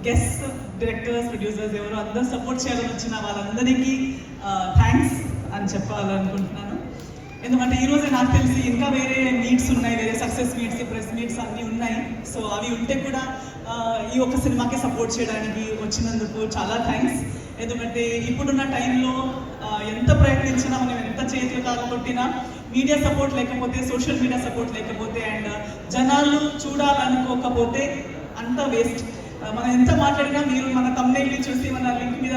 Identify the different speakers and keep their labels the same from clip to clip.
Speaker 1: Guest directors, producers ఎవరు అందరూ support చేయాలని వచ్చిన వాళ్ళందరికీ థ్యాంక్స్ అని చెప్పాలనుకుంటున్నాను. ఎందుకంటే ఈరోజే నాకు తెలిసి ఇంకా వేరే మీట్స్ ఉన్నాయి, వేరే సక్సెస్ మీట్స్, ప్రెస్ మీట్స్ అన్నీ ఉన్నాయి. సో అవి ఉంటే కూడా ఈ ఒక్క సినిమాకే సపోర్ట్ చేయడానికి వచ్చినందుకు చాలా థ్యాంక్స్. ఎందుకంటే ఇప్పుడున్న టైంలో ఎంత ప్రయత్నించినా, మనం ఎంత చేతులు కాలు కొట్టినా, మీడియా సపోర్ట్ లేకపోతే, సోషల్ మీడియా సపోర్ట్ లేకపోతే, అండ్ జనాలు చూడాలనుకోకపోతే అంతా వేస్ట్. మనం ఎంత మాట్లాడినా మీరు మన thumbnail చూసి మన లింక్ మీద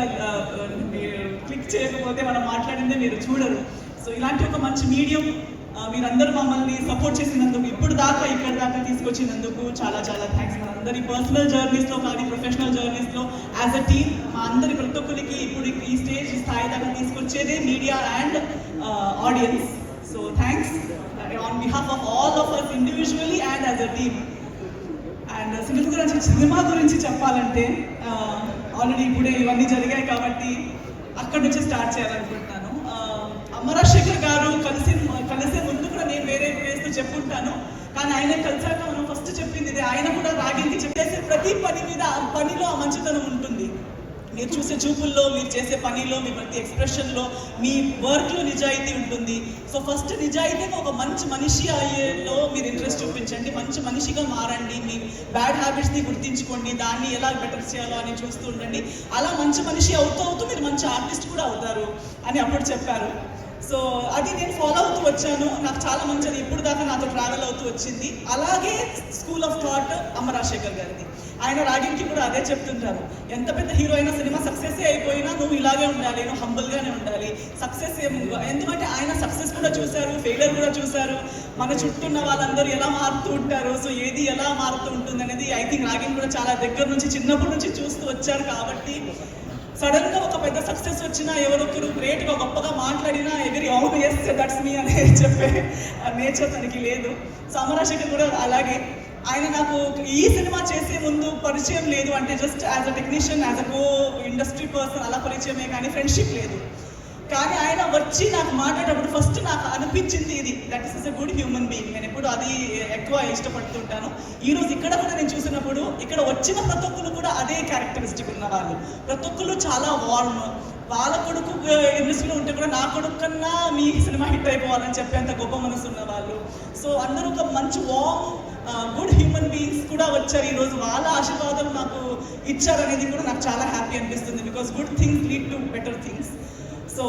Speaker 1: క్లిక్ చేయకపోతే మనం మాట్లాడిందే మీరు చూడరు. సో ఇలాంటి ఒక మంచి మీడియం మీరందరూ మమ్మల్ని సపోర్ట్ చేసినందుకు, ఇప్పుడు దాకా ఇక్కడ దాకా తీసుకొచ్చినందుకు చాలా చాలా థ్యాంక్స్. మన అందరి పర్సనల్ జర్నీస్లో కానీ ప్రొఫెషనల్ జర్నీస్లో యాజ్ అ టీమ్ మా అందరి ప్రతి ఒక్కరికి ఇప్పుడు ఈ స్టేజ్, ఈ స్థాయి దాకా తీసుకొచ్చేదే media and audience. So thanks on behalf of all of us individually and as a team. And cinema గురించి చెప్పాలంటే ఆల్రెడీ ఇప్పుడే ఇవన్నీ జరిగాయి కాబట్టి అక్కడి నుంచి స్టార్ట్ చేయాలనుకుంటున్నాను. అమరాశేఖర్ గారు కలిసే ముందు కూడా నేను వేరే ప్లేస్లో చెప్పుంటాను, కానీ ఆయన కలిసాక మనం ఫస్ట్ చెప్పింది ఇది. ఆయన కూడా రాగింది చెప్పేసి ప్రతి పనిలో ఆ మంచితనం ఉంటుంది. మీరు చూసే చూపుల్లో, మీరు చేసే పనిలో, మీ ప్రతి ఎక్స్ప్రెషన్లో, మీ వర్క్లో నిజాయితీ ఉంటుంది. సో ఫస్ట్ నిజాయితీగా ఒక మంచి మనిషి అయ్యేలో మీరు ఇంట్రెస్ట్ చూపించండి, మంచి మనిషిగా మారండి, మీ బ్యాడ్ హ్యాబిట్స్ని గుర్తించుకోండి, దాన్ని ఎలా బెటర్ చేయాలో అని చూస్తూ ఉండండి. అలా మంచి మనిషి అవుతూ మీరు మంచి ఆర్టిస్ట్ కూడా అవుతారు అని అప్పుడు చెప్పారు. సో అది నేను ఫాలో అవుతూ వచ్చాను. నాకు చాలా మంచిది ఇప్పుడు దాకా నాతో ట్రావెల్ అవుతూ వచ్చింది. అలాగే స్కూల్ ఆఫ్ థాట్ అమరాశేఖర్ గారిది. ఆయన రాగింగ్కి కూడా అదే చెప్తుంటారు, ఎంత పెద్ద హీరో అయినా, సినిమా సక్సెస్ అయిపోయినా నువ్వు ఇలాగే ఉండాలి, నువ్వు హంబుల్గానే ఉండాలి. సక్సెస్ ఎందుకంటే ఆయన సక్సెస్ కూడా చూశారు, ఫెయిలియర్ కూడా చూశారు, మన చుట్టూ ఉన్న వాళ్ళందరూ ఎలా మారుతూ ఉంటారు, సో ఏది ఎలా మారుతూ ఉంటుంది అనేది ఐ థింక్ రాగింగ్ కూడా చాలా దగ్గర నుంచి, చిన్నప్పటి నుంచి చూస్తూ వచ్చారు. కాబట్టి సడన్ గా ఒక పెద్ద సక్సెస్ వచ్చినా, ఎవరొకరు గ్రేట్గా గొప్పగా మాట్లాడినా ఎగిరి అవును ఎస్ దట్స్ మీ అని చెప్పే నేచర్ తనకి లేదు. సో అమరాశేఖర్ కూడా అలాగే. ఆయన నాకు ఈ సినిమా చేసే ముందు పరిచయం లేదు, అంటే just as a technician, as a co industry person అలా పరిచయమే, కానీ ఫ్రెండ్షిప్ లేదు. కానీ ఆయన వచ్చి నాకు మాట్లాడేటప్పుడు ఫస్ట్ నాకు అనిపించింది ఇది, that is a good human being. నేను ఎప్పుడు అది ఎక్కువ ఇష్టపడుతుంటాను. ఈరోజు ఇక్కడ కూడా నేను చూసినప్పుడు ఇక్కడ వచ్చిన ప్రతి ఒక్కరు కూడా అదే క్యారెక్టరిస్టిక్ ఉన్న వాళ్ళు, ప్రతి ఒక్కరు చాలా వార్మ్. వాళ్ళ కొడుకు ఇండస్ట్రీలో ఉంటే కూడా నా కొడుకు కన్నా మీ సినిమా హిట్ అయిపోవాలని చెప్పేంత గొప్ప మనసు ఉన్న వాళ్ళు. సో అందరూ ఒక మంచి వార్మ్ గుడ్ హ్యూమన్ బీయింగ్స్ కూడా వచ్చారు ఈరోజు. వాళ్ళ ఆశీర్వాదం నాకు ఇచ్చారనేది కూడా నాకు చాలా హ్యాపీ అనిపిస్తుంది, because good things lead to better things. So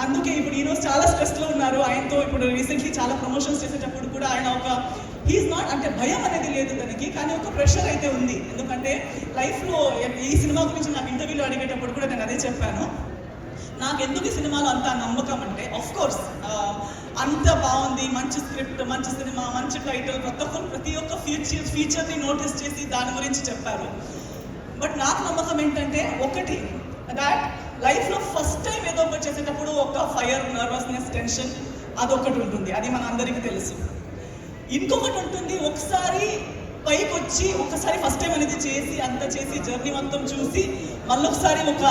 Speaker 1: అందుకే ఇప్పుడు ఈరోజు చాలా స్ట్రెస్లో ఉన్నారు. ఆయనతో ఇప్పుడు రీసెంట్లీ చాలా ప్రమోషన్స్ చేసేటప్పుడు కూడా ఆయన ఒక హీఈస్ నాట్, అంటే భయం అనేది లేదు తనకి, కానీ ఒక ప్రెషర్ అయితే ఉంది. ఎందుకంటే లైఫ్లో ఈ సినిమా గురించి నాకు ఇంటర్వ్యూలో అడిగేటప్పుడు కూడా నేను అదే చెప్పాను, నాకు ఎందుకు ఈ సినిమాలో అంత నమ్మకం అంటే, ఆఫ్ కోర్స్ అంత బాగుంది, మంచి స్క్రిప్ట్, మంచి సినిమా, మంచి టైటిల్, ప్రతి ఒక్క ఫీచర్ని నోటీస్ చేసి దాని గురించి చెప్పారు. బట్ నాకు నమ్మకం ఏంటంటే ఒకటి, దాట్ లైఫ్లో ఫస్ట్ టైం ఏదో ఒకటి చేసేటప్పుడు ఒక ఫైర్, నర్వస్నెస్, టెన్షన్ అదొకటి ఉంటుంది, అది మన అందరికీ తెలుసు. ఇంకొకటి ఉంటుంది, ఒకసారి పైకి వచ్చి ఒకసారి ఫస్ట్ టైం అనేది చేసి అంత చేసి జర్నీ మొత్తం చూసి మళ్ళొకసారి ఒక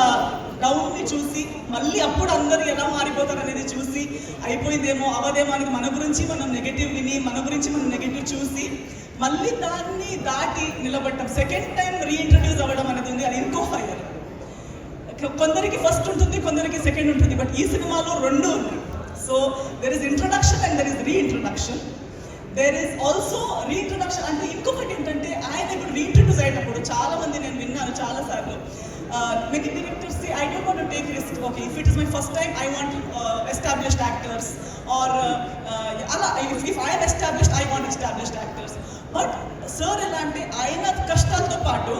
Speaker 1: డౌన్ని చూసి మళ్ళీ అప్పుడు అందరూ ఎలా మారిపోతారు అనేది చూసి అయిపోయిందేమో అవదేమో అనేది మన గురించి మనం నెగటివ్ విని, మన గురించి మనం నెగటివ్ చూసి మళ్ళీ దాన్ని దాటి నిలబడటం, సెకండ్ టైం రీఇంట్రడ్యూస్ అవ్వడం అనేది ఉంది, అది ఇంకో ఫైర్. కొందరికి ఫస్ట్ ఉంటుంది, కొందరికి సెకండ్ ఉంటుంది, బట్ ఈ సినిమాలో రెండు ఉన్నాయి. So there is introduction and there is reintroduction. There is also reintroduction అంటే ఇంకొకటి ఏంటంటే, ఆయన ఇప్పుడు రీఇంట్రడ్యూస్ అయ్యేటప్పుడు చాలా మంది నేను విన్నాను చాలా సార్లు, many directors say I don't want to take risk. Okay, if it is my first time, I want established actors, or if I am established, I want established actors. But sir ఎలా అంటే ఆయన కష్టాలతో పాటు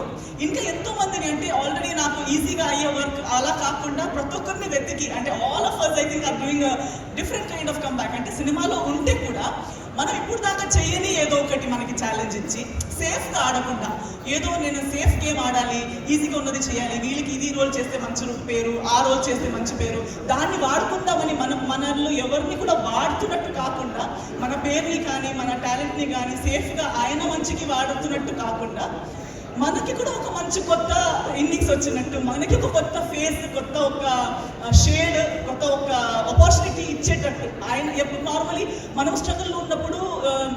Speaker 1: ఇంకా ఎంతో మందిని, అంటే already నాకు ఈజీగా అయ్యే వర్క్ అలా కాకుండా ప్రతి ఒక్కరిని వెతికి, అంటే all of us I think are doing different kind of comeback. అంటే సినిమాలో ఉంటే కూడా మనం ఇప్పుడు దాకా చేయని ఏదో ఒకటి మనకి ఛాలెంజ్ ఇచ్చి, సేఫ్గా ఆడకుండా ఏదో నేను సేఫ్ గేమ్ ఆడాలి, ఈజీగా ఉన్నది చేయాలి, వీళ్ళకి ఇది రోల్ చేస్తే మంచి పేరు, ఆ రోల్ చేస్తే మంచి పేరు, దాన్ని వాడుకుందామని మనలో ఎవరిని కూడా వాడుతున్నట్టు కాకుండా, మన పేరుని కానీ మన టాలెంట్ని కానీ సేఫ్గా ఆయన మంచికి వాడుతున్నట్టు కాకుండా, మనకి కూడా ఒక మంచి కొత్త ఇన్నింగ్స్ వచ్చినట్టు, మనకి ఒక కొత్త ఫేస్, కొత్త ఒక షేడ్, కొత్త ఒక ఆపర్చునిటీ ఇచ్చేటట్టు. ఆయన ఎప్పుడు నార్మలీ మనం స్ట్రగుల్లో ఉన్నప్పుడు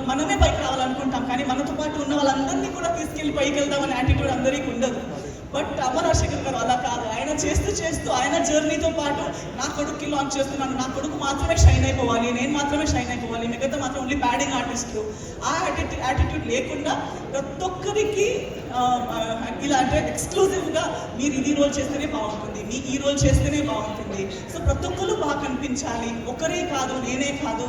Speaker 1: మనమే పైకి రావాలనుకుంటాం, కానీ మనతో పాటు ఉన్న వాళ్ళందరినీ కూడా తీసుకెళ్ళి పైకి వెళ్దామనే యాటిట్యూడ్ అందరికీ ఉండదు. బట్ అమ్మ రాజశేఖర్ గారు అలా కాదు, ఆయన చేస్తూ ఆయన జర్నీతో పాటు నా కొడుకుకి లాంచ్ చేస్తున్నాను, నా కొడుకు మాత్రమే షైన్ అయిపోవాలి, నేను మాత్రమే షైన్ అయిపోవాలి, మిగతా మాత్రం ఓన్లీ ప్యాడింగ్ ఆర్టిస్టులు, ఆ యాటిట్యూడ్ లేకుండా ప్రతి ఒక్కరికి ఇలా అంటే ఎక్స్క్లూజివ్గా మీరు ఇది రోల్ చేస్తేనే బాగుంటుంది, మీ ఈ రోల్ చేస్తేనే బాగుంటుంది. సో ప్రతి ఒక్కరు బాగా కనిపించాలి, ఒకరే కాదు, నేనే కాదు,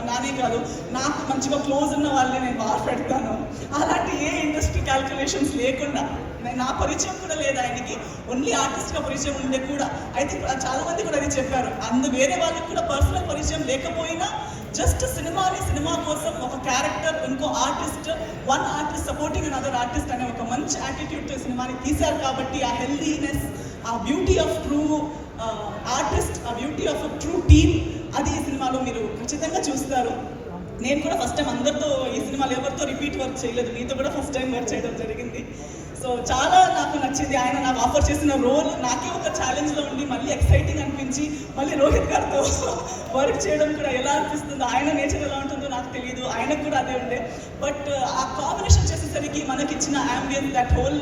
Speaker 1: నానే కాదు, నాకు మంచిగా క్లోజ్ ఉన్న వాళ్ళే నేను బాగా పెడతాను, అలాంటి ఏ ఇండస్ట్రీ క్యాల్కులేషన్స్ లేకుండా. నా పరిచయం కూడా లేదు ఆయనకి, ఓన్లీ ఆర్టిస్ట్గా పరిచయం ఉండే కూడా. అయితే చాలా మంది కూడా అది చెప్పారు, వేరే వాళ్ళకి కూడా పర్సనల్ పరిచయం లేకపోయినా జస్ట్ సినిమా కోసం ఒక క్యారెక్టర్, ఇంకో artist, one artist supporting another artist అనే ఒక మంచి యాటిట్యూడ్తో సినిమాని తీశారు. కాబట్టి ఆ హెల్దీనెస్, ఆ బ్యూటీ ఆఫ్ ట్రూ ఆర్టిస్ట్, ఆ బ్యూటీ ఆఫ్ ట్రూ టీమ్, అది ఈ సినిమాలో మీరు ఖచ్చితంగా చూస్తారు. నేను కూడా ఫస్ట్ టైం అందరితో ఈ సినిమాలో ఎవరితో రిపీట్ వర్క్ చేయలేదు, మీతో కూడా ఫస్ట్ టైం వర్క్ చేయడం జరిగింది. సో చాలా నాకు నచ్చింది. ఆయన నాకు ఆఫర్ చేసిన రోల్ నాకే ఒక ఛాలెంజ్లో ఉండి మళ్ళీ ఎక్సైటింగ్ అనిపించి, మళ్ళీ రోహిత్ గారితో వర్క్ చేయడం కూడా ఎలా అనిపిస్తుందో, ఆయన నేచర్ ఎలా ఉంటుందో నాకు తెలియదు, ఆయనకు కూడా అదే ఉండే. బట్ ఆ కాంబినేషన్ చేసేసరికి మనకిచ్చిన అంబియన్స్, దట్ హోల్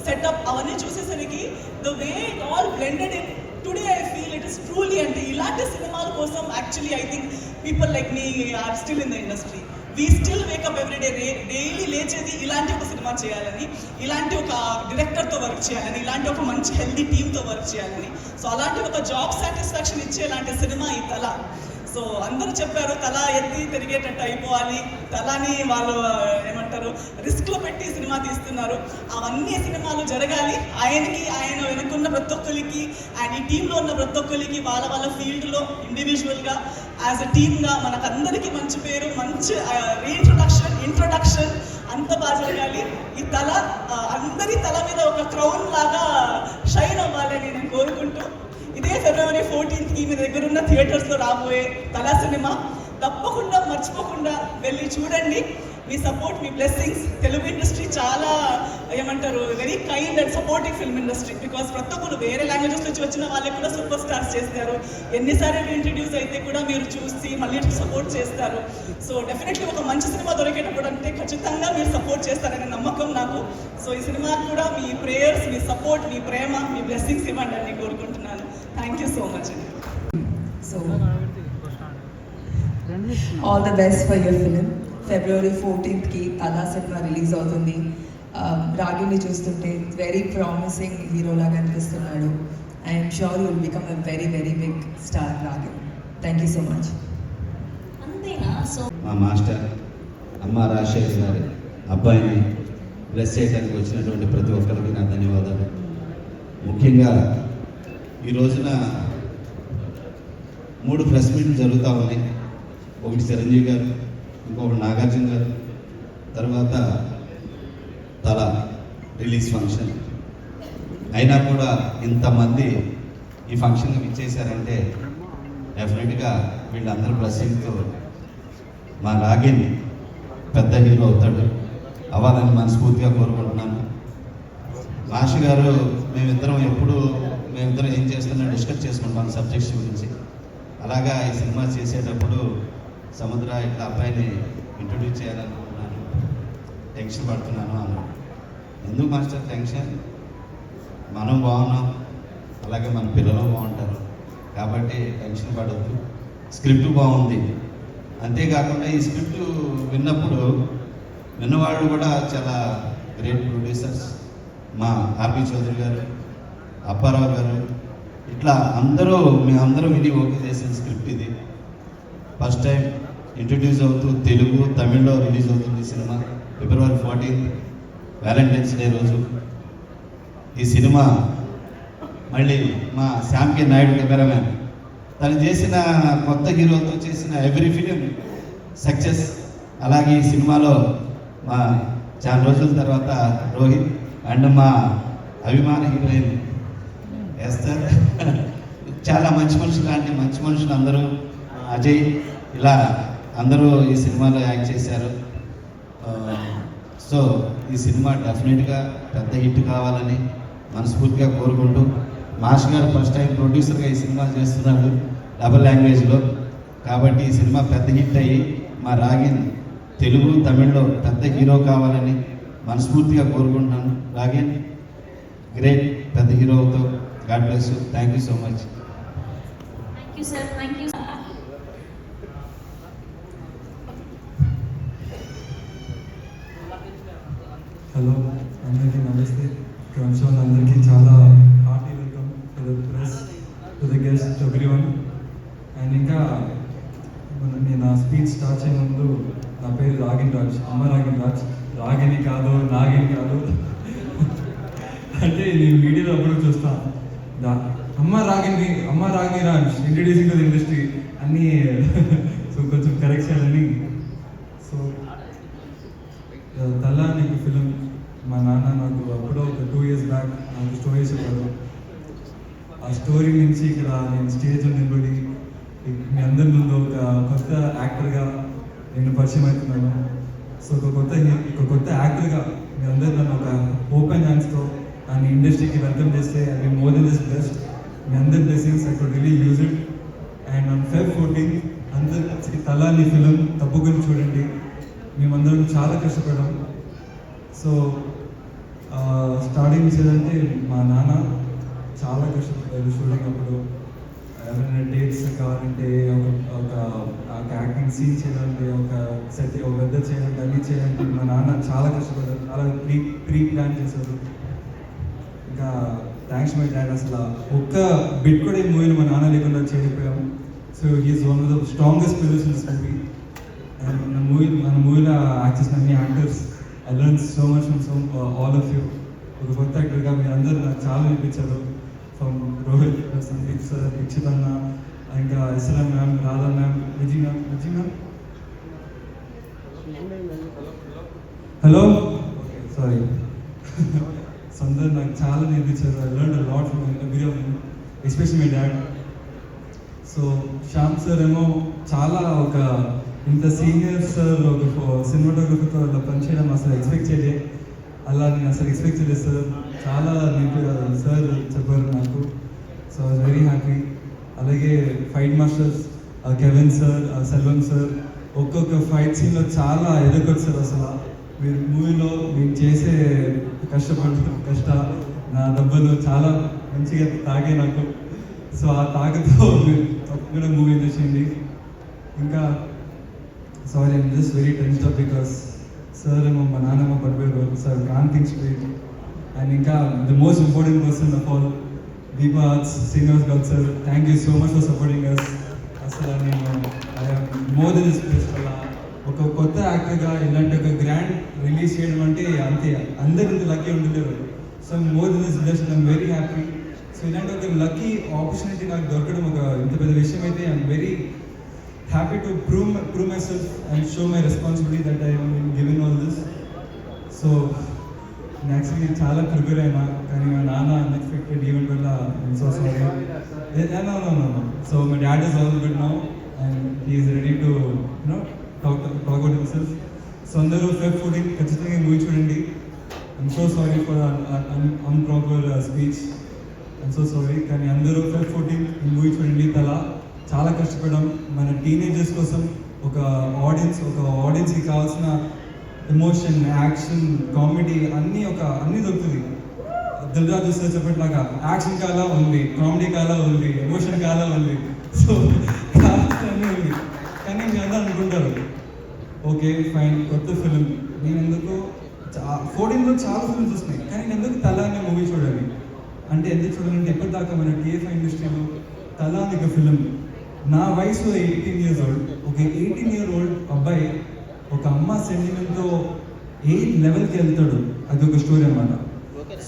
Speaker 1: సెటప్ అవన్నీ చూసేసరికి the way it all blended in today I feel it is truly. అంటే ఇలాంటి సినిమాల కోసం actually I think people like me are still in the industry. We still wake up everyday, daily లేచేది ఇలాంటి ఒక cinema చేయాలని, ఇలాంటి ఒక డైరెక్టర్తో వర్క్ చేయాలని, ఇలాంటి ఒక మంచి హెల్దీ టీమ్తో వర్క్ చేయాలని. సో అలాంటి ఒక జాబ్ సాటిస్ఫాక్షన్ ఇచ్చేలాంటి సినిమా ఈ తల. సో అందరూ చెప్పారు తల ఎత్తి తిరిగేటట్టు అయిపోవాలి, తలని వాళ్ళు ఏమంటారు రిస్క్లో పెట్టి సినిమా తీస్తున్నారు. అవన్నీ సినిమాలు జరగాలి, ఆయన వెనుకున్న ప్రతి ఒక్కరికి, ఆయన ఈ టీంలో ఉన్న ప్రతి ఒక్కరికి వాళ్ళ ఫీల్డ్లో ఇండివిజువల్గా యాజ్ అ టీమ్గా మనకందరికీ మంచి పేరు, మంచి ఇంట్రొడక్షన్ అంత బాగా జరగాలి. ఈ తల అందరి తల మీద ఒక క్రౌన్ లాగా షైన్ అవ్వాలని నేను కోరుకుంటూ, ఇదే February 14th మీ దగ్గర ఉన్న థియేటర్స్లో రాబోయే తలా సినిమా తప్పకుండా మర్చిపోకుండా వెళ్ళి చూడండి. మీ సపోర్ట్, మీ బ్లెస్సింగ్స్. తెలుగు ఇండస్ట్రీ చాలా ఏమంటారు very kind and supporting film industry. Because ప్రతి ఒక్కరు వేరే లాంగ్వేజెస్ నుంచి వచ్చిన వాళ్ళకి కూడా సూపర్ స్టార్స్ చేస్తారు. ఎన్నిసార్లు ఇంట్రడ్యూస్ అయితే కూడా మీరు చూసి మళ్ళీ సపోర్ట్ చేస్తారు. సో డెఫినెట్లీ ఒక మంచి సినిమా దొరికేటప్పుడు అంటే ఖచ్చితంగా మీరు సపోర్ట్ చేస్తారనే నమ్మకం నాకు. సో ఈ సినిమాకి కూడా మీ ప్రేయర్స్, మీ సపోర్ట్, మీ ప్రేమ, మీ బ్లెస్సింగ్స్ ఇవ్వండి అని కోరుకుంటున్నాను. థ్యాంక్ యూ సో మచ్ అండి.
Speaker 2: So all the best for your film. February 14th తలా సినిమా రిలీజ్ అవుతుంది. రాగిని చూస్తుంటే వెరీ ప్రామిసింగ్ హీరో లాగా అనిపిస్తున్నాడు. I'm sure you will become a very very big star Ragi. Thank you so much.
Speaker 3: మా master అమ్మ రాజశేఖర్ గారి అబ్బాయిని బ్లెస్ చేయడానికి వచ్చినటువంటి ప్రతి ఒక్కరికి నా ధన్యవాదాలు. ముఖ్యంగా ఈ రోజున 3 ప్రెస్ మీట్లు జరుగుతూ ఉన్నాయి. ఒకటి చిరంజీవి గారు, ఇంకొకటి నాగార్జున గారు, తర్వాత తల రిలీజ్ ఫంక్షన్. అయినా కూడా ఇంతమంది ఈ ఫంక్షన్కి ఇచ్చేశారంటే డెఫినెట్గా వీళ్ళందరూ బ్లెస్సింగ్తో మా రాగిని పెద్ద హీరో అవుతాడు, అవ్వాలని మనస్ఫూర్తిగా కోరుకుంటున్నాను. మాషి గారు మేమిద్దరం ఏం చేస్తున్నా డిస్కస్ చేసుకుంటాం సబ్జెక్ట్స్ గురించి. అలాగా ఈ సినిమా చేసేటప్పుడు సముద్ర ఇట్లా అబ్బాయిని ఇంట్రొడ్యూస్ చేయాలనుకుంటున్నాను, టెన్షన్ పడుతున్నాను అన్నాడు. ఎందుకు మాస్టర్ టెన్షన్? మనం బాగున్నాం, అలాగే మన పిల్లలు బాగుంటారు, కాబట్టి టెన్షన్ పడద్దు. స్క్రిప్ట్ బాగుంది, అంతేకాకుండా ఈ స్క్రిప్ట్ విన్నవాళ్ళు కూడా చాలా గ్రేట్ ప్రొడ్యూసర్స్, మా ఆర్పి చౌదరి గారు, అప్పారావు గారు, ఇట్లా మేమందరూ విని ఓకే చేసిన స్క్రిప్ట్ ఇది. ఫస్ట్ టైం ఇంట్రడ్యూస్ అవుతూ తెలుగు, తమిళ్లో రిలీజ్ అవుతుంది cinema February 14th Valentine's day రోజు. ఈ సినిమా మళ్ళీ మా శ్యామ్ కే నాయుడు కెమెరామ్యాన్ తను చేసిన కొత్త హీరోతో చేసిన ఎవ్రీ ఫిలిం సక్సెస్. అలాగే ఈ సినిమాలో మా చాలా రోజుల తర్వాత రోహిత్ అండ్ మా అభిమాన హీరోయిన్ ఎస్తర్, చాలా మంచి మనుషులు, లాంటి మంచి మనుషులు అందరూ, అజయ్, ఇలా అందరూ ఈ సినిమాలో యాక్ట్ చేశారు. సో ఈ సినిమా డెఫినెట్గా పెద్ద హిట్ కావాలని మనస్ఫూర్తిగా కోరుకుంటూ, మాస్ గారు ఫస్ట్ టైం ప్రొడ్యూసర్గా ఈ సినిమా చేస్తున్నాడు డబుల్ లాంగ్వేజ్లో. కాబట్టి ఈ సినిమా పెద్ద హిట్ అయ్యి మా రాగిన్ తెలుగు తమిళ్లో పెద్ద హీరో కావాలని మనస్ఫూర్తిగా కోరుకుంటున్నాను. అలాగే గ్రేట్ పెద్ద హీరో అవుతావు. God bless you. Thank you so much.
Speaker 4: Thank you, sir. Thank you.
Speaker 5: Hello అందరికీ నమస్తే. కన్సోన్ అందరికీ చాలా hearty welcome to the press, to the guest, to everyone. And ఇంకా నేను నా స్పీచ్ స్టార్ట్ చేయే ముందు నా పేరు రాగిన్ రాజ్, అమ్మ రాగిన్ రాజ్. రాగిని కాదు, నాగిని కాదు. అంటే నేను వీడియోలో అప్పుడు చూస్తాను అమ్మ రాగిని Raj introducing to the industry అన్నీ. సో కొంచెం కరెక్ట్ చేయాలని. సో తలా నీకు ఫిలిం మా నాన్న నాకు అప్పుడో ఒక 2 years బ్యాక్ నాకు స్టోరీ చెప్పారు. ఆ స్టోరీ నుంచి ఇక్కడ నేను స్టేజ్ నిలబడి మీ అందరి ముందు ఒక కొత్త యాక్టర్గా నేను పరిచయం అవుతున్నాను. సో ఒక కొత్త యాక్టర్గా మీ అందరు నన్ను ఒక ఓపెన్ హ్యాండ్స్తో నన్ను ఇండస్ట్రీకి వెల్కమ్ చేస్తే అది మోర్ దెన్ దిస్ బెస్ట్. మీ అందరి blessings I could really use it. And on Feb 14 అందరు తలా నీ ఫిలిం తప్పకుండా చూడండి. మేమందరం చాలా కష్టపడ్డాం. సో స్టార్టింగ్ చేయాలంటే మా నాన్న చాలా కష్టపడ్డారు షూటింగ్ అప్పుడు. ఎవరైనా డేట్స్ కావాలంటే ఒక యాక్టింగ్ సీన్ చేయాలంటే ఒక సెట్ ఒక వెదర్ చేయాలంటే అన్నీ చేయాలంటే మా నాన్న చాలా కష్టపడ్డారు. అలా ప్రీ ప్లాన్ చేశారు. ఇంకా థ్యాంక్స్ మై డాడ్. అసలు ఒక్క బిట్ కూడా ఈ మూవీని మా నాన్న లేకుండా చేయకపోయాము. So he's one of the strongest pillars in this movie. And మన మూవీలో యాక్ట్ చేసిన అన్ని actors I learn so much from all of you. ఒక కొత్త యాక్టర్గా మీరు అందరూ నాకు చాలా నేర్పించారు. ఫ్రమ్ రోహిత్, సందీప్ సార్, దీక్షిత్ అన్న, ఇంకా SLM ma'am, Radha ma'am, Viji ma'am. Hello, sorry. So అందరూ నాకు చాలా నేర్పించారు. I learn a lot from every of you, especially my dad. So Shyam sir ఏమో చాలా ఒక ఇంత సీనియర్ సార్ ఒక సినిమాటోగ్రఫీతో అలా పనిచేయడం అసలు ఎక్స్పెక్ట్ చేయలే. అలా నేను అసలు ఎక్స్పెక్ట్ చేయలేదు సార్. చాలా నీట్గా సార్ చెప్పారు నాకు. So I was very happy. అలాగే fight masters Kevin sir, Selvam sir ఒక్కొక్క ఫైట్ సీన్లో చాలా ఎదగొచ్చు సార్. అసలు మీరు మూవీలో మీరు చేసే కష్ట నా దెబ్బలు చాలా మంచిగా తాగే నాకు. సో ఆ తాగతో మీరు తప్పకుండా మూవీ చేసింది. ఇంకా sorry I'm just very tensed up because sir ఏమో మా నాన్నమ్మ పడిపోయారు. Sir can think straight. And ఇంకా the most important person of all Deepa arts Srinivas Goud sir, thank you so much for supporting us. అసలు నేను మోర్ దెన్ దిస్ ప్లేస్ వల్ల ఒక కొత్త యాక్టర్గా ఇలాంటి ఒక గ్రాండ్ రిలీజ్ చేయడం అంటే అంతే అందరింత లక్కీ ఉండలేరు. So more than this blessed, I'm very happy. So ఇలాంటి ఒక లక్కీ ఆపర్చునిటీ నాకు దొరకడం ఒక ఇంత పెద్ద విషయం అయితే I'm very happy to prove myself and show my responsibility that I am given all this. So actually చాలా ప్రిపేర్ అయినా కానీ మా నాన్న అన్ఎక్స్పెక్టెడ్ ఈవెంట్ వల్ల I'm so sorry. No. So my dad is all good now and he is ready to talk about himself. So అందరూ Feb 14 ఖచ్చితంగా movie చూడండి. I'm so sorry for improper speech. I'm so sorry. కానీ అందరూ Feb 14 movie చూడండి. తలా చాలా కష్టపడడం మన టీనేజర్స్ కోసం ఒక ఆడియన్స్కి కావాల్సిన ఎమోషన్, యాక్షన్, కామెడీ అన్నీ దొరుకుతుంది. దిల్రాజు సార్ చెప్పేట్లాగా యాక్షన్ కాలా ఉంది, కామెడీ కాలా ఉంది, ఎమోషన్ కాలా ఉంది. సో అన్నీ ఉంది. కానీ మీరు అందరూ అనుకుంటారు ఓకే ఫైన్ కొత్త ఫిలిం. నేను ఎందుకు 14లో చాలా ఫిల్మ్స్ వస్తున్నాయి కానీ నేను ఎందుకు తలా అనే మూవీ చూడాలి అంటే ఎందుకు చూడాలంటే ఎప్పటిదాకా మన టీఎఫ్ఐ ఇండస్ట్రీలో తలా అనే ఒక ఫిలిం నా వయసు 18 years old. ఒక 18-year-old అబ్బాయి ఒక అమ్మ సెంటిమెంట్తో ఏ లెవెల్కి వెళ్తాడు అది ఒక స్టోరీ అన్నమాట.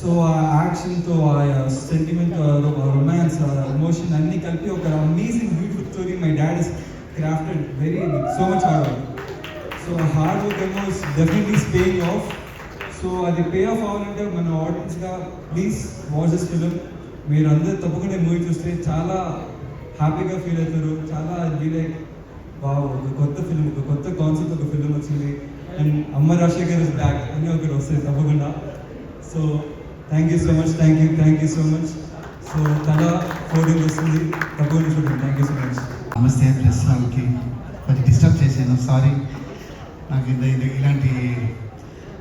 Speaker 5: సో ఆ యాక్షన్తో ఆ సెంటిమెంట్, రొమాన్స్, ఎమోషన్ అన్నీ కలిపి ఒక amazing beautiful story my dad is crafted very so much hard work. So hard work ఏమో డెఫినెట్లీ పేయింగ్ ఆఫ్. సో అది పే ఆఫ్ అవ్వాలంటే మన ఆడియన్స్గా ప్లీజ్ వాచ్ దిస్ ఫిలిం. మీరు అందరూ తప్పకుండా మూవీ చూస్తే చాలా హ్యాపీగా ఫీల్ అవుతారు. చాలా లైక్ వావ్ ఒక కొత్త ఫిలిం, ఒక కొత్త కాన్సెప్ట్ ఒక ఫిలిం వచ్చింది. అండ్ అమ్మ రాజశేఖర్ ఇస్ బ్యాక్ అన్నీ ఒకటి వస్తాయి తప్పకుండా. So thank you so much. So తలా 14 వస్తుంది తప్పకుండా చూడండి. Thank you so much.
Speaker 6: నమస్తే ప్రెస్ వాళ్ళకి కొంచెం డిస్టర్బ్ చేశాను, సారీ. నాకు ఇలాంటి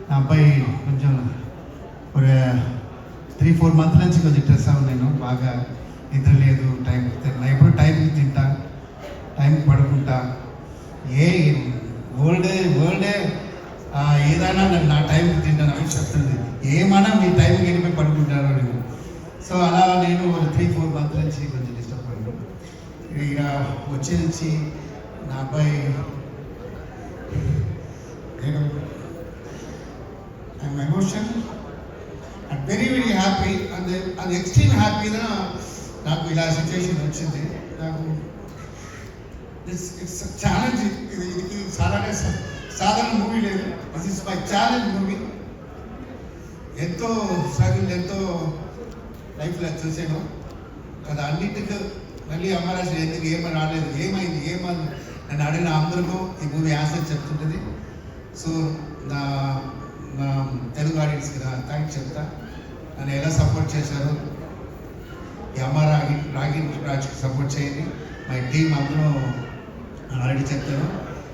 Speaker 6: నా అబ్బాయి కొంచెం ఒక 3-4 మంత్ల నుంచి కొంచెం స్ట్రెస్ అవ్వను, నేను బాగా నిద్ర లేదు, టైం ఎప్పుడు టైంకి తింటా, టైంకి పడుకుంటా, వరల్డే ఏదైనా నా టైంకి తింటాను అని చెప్తుంది. ఏమన్నా మీ టైంకి వెళ్ళిపోయి పడుకుంటారో నేను. సో అలా నేను 3-4 మంత్ల నుంచి కొంచెం డిస్టర్బ్ అయ్యాను. ఇక వచ్చే నుంచి నా అబ్బాయి I'm emotion and very happy. అది ఎక్స్ట్రీమ్ హ్యాపీగా నాకు ఇలా సిచ్యువేషన్ వచ్చింది. నాకు ఇట్స్ ఛాలెంజ్. ఇది చాలానే సాధారణ మూవీ లేదు. This is my challenge movie. ఎంతో స్ట్రగుల్, ఎంతో లైఫ్లో చూసాను కదా. అన్నింటికి మళ్ళీ అమ్మరాజు ఎందుకు ఏమని రాలేదు, ఏమైంది నన్ను అడిగిన అందరికీ ఈ మూవీ ఆన్సర్ చెప్తుంటుంది. సో నా తెలుగు ఆడియన్స్కి నా థ్యాంక్స్ చెప్తా. నన్ను ఎలా సపోర్ట్ చేశారు. ఈ అమ్మ రాగికి సపోర్ట్ చేయండి. మై టీం అందరూ ఆల్రెడీ చెప్తాను.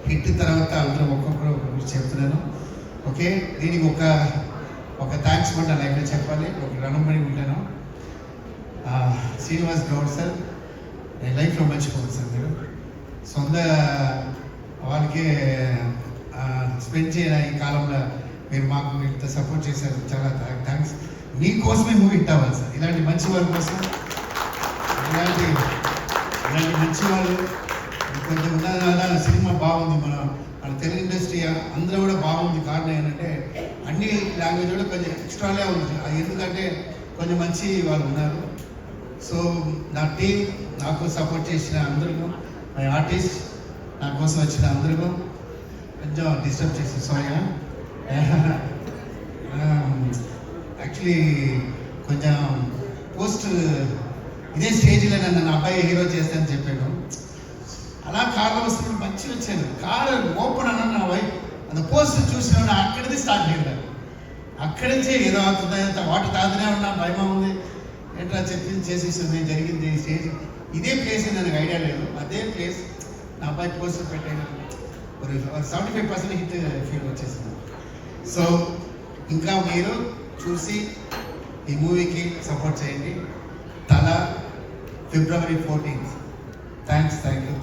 Speaker 6: హిట్ తర్వాత అందరూ ఒక్కొక్కరు చెప్తున్నాను. ఓకే, దీనికి ఒక థ్యాంక్స్ కూడా నా లైఫ్లో చెప్పాలి. ఒక రణమణి ఉంటాను. శ్రీనివాస్ గౌడ్ సార్, నేను లైఫ్లో మర్చిపోను సార్. మీరు సొంత వాళ్ళకే స్పెండ్ చేయన ఈ కాలంలో మీరు మాకు ఇంత సపోర్ట్ చేశారు. చాలా థ్యాంక్స్. మీకోసమే మూవీ హిట్ అవ్వాలి సార్. ఇలాంటి మంచి వాళ్ళ కోసం, ఇలాంటి మంచి వాళ్ళు కొంచెం ఉన్న సినిమా బాగుంది. మన తెలుగు ఇండస్ట్రీ అందరూ కూడా బాగుంది. కారణం ఏంటంటే అన్ని లాంగ్వేజ్ కూడా కొంచెం ఎక్స్ట్రాలే ఉంది. ఎందుకంటే కొంచెం మంచి వాళ్ళు ఉన్నారు. సో నా టీం, నాకు సపోర్ట్ చేసిన అందరికీ, మై ఆర్టిస్ట్, నా కోసం వచ్చిన అందరికీ కొంచెం డిస్టర్బ్ చేసిన సారీ. యాక్చువల్లీ కొంచెం పోస్ట్ ఇదే స్టేజ్లో నన్ను అబ్బాయి హీరో చేస్తానని చెప్పాను. అలా కార్లో వస్తున్నప్పుడు మంచిగా వచ్చాను. కారు ఓపెన్ అన్న నా వైఫ్ அந்த పోస్ట్ చూసిన అక్కడిది స్టార్ట్ అయ్యాను. అక్కడి నుంచే ఏదో అవుతుంది, వాటర్ తాగుతూనే ఉన్నా, భయమా ఉంది. ఏంట్రా చెప్పింది చేసేసింది, జరిగింది. స్టేజ్ ఇదే ప్లేస్ నాకు ఐడియా లేదు. అదే ప్లేస్ నా అబ్బాయి పోస్టర్ పెట్టాను. ఒక 75% హిట్ ఫీల్ వచ్చేసింది. సో ఇంకా మీరు చూసి ఈ మూవీకి సపోర్ట్ చేయండి. తల February 14th. Thank you.